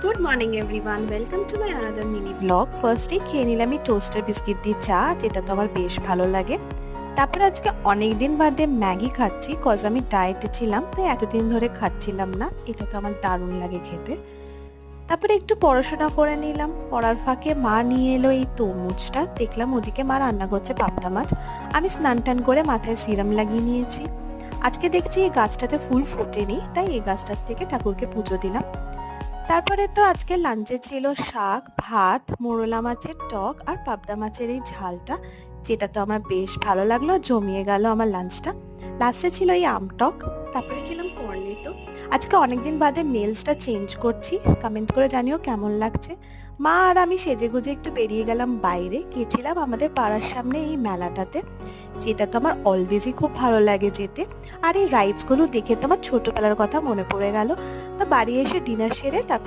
Good morning everyone, welcome to my another mini blog. ফার্স্টে খেয়ে নিলাম আমি টোস্টার বিস্কিট দিয়ে চা, যেটা তো আমার বেশ ভালো লাগে। তারপরে আজকে অনেক দিন বাদে ম্যাগি খাচ্ছি, কজ আমি ডায়েটে ছিলাম, তাই এতদিন ধরে খাচ্ছিলাম না। এটা তো আমার দারুণ লাগে খেতে। তারপরে একটু পড়াশোনা করে নিলাম। পড়ার ফাঁকে মা নিয়ে এলো এই তরমুজটা, দেখলাম ওদিকে মা রান্না করছে পাবদা মাছ। আমি স্নান টান করে মাথায় সিরাম লাগিয়ে নিয়েছি। আজকে দেখছি এই গাছটাতে ফুল ফোটেনি, তাই এই গাছটার থেকে ঠাকুরকে পুজো দিলাম। তারপরে তো আজকে লাঞ্চে ছিল শাক, ভাত, মোরলা মাছের টক আর পাবদা মাছের এই ঝালটা, যেটা তো আমার বেশ ভালো লাগলো, জমিয়ে গেল আমার লাঞ্চটা। লাস্টে ছিল এই আমটক। তারপরে খেলাম কর্নেটো। আজকে অনেকদিন বাদে নেলসটা চেঞ্জ করছি, কমেন্ট করে জানিও কেমন লাগছে। মা আর আমি সেজেগুজে একটু বেরিয়ে গেলাম বাইরে, গেছিলাম আমাদের পাড়ার সামনে এই মেলাটাতে, যেটা তো আমার অলওয়েজই খুব ভালো লাগে যেতে। আর এই রাইডসগুলো দেখে তো আমার ছোটবেলার কথা মনে পড়ে গেল। তো বাড়ি এসে ডিনার সেরে তারপর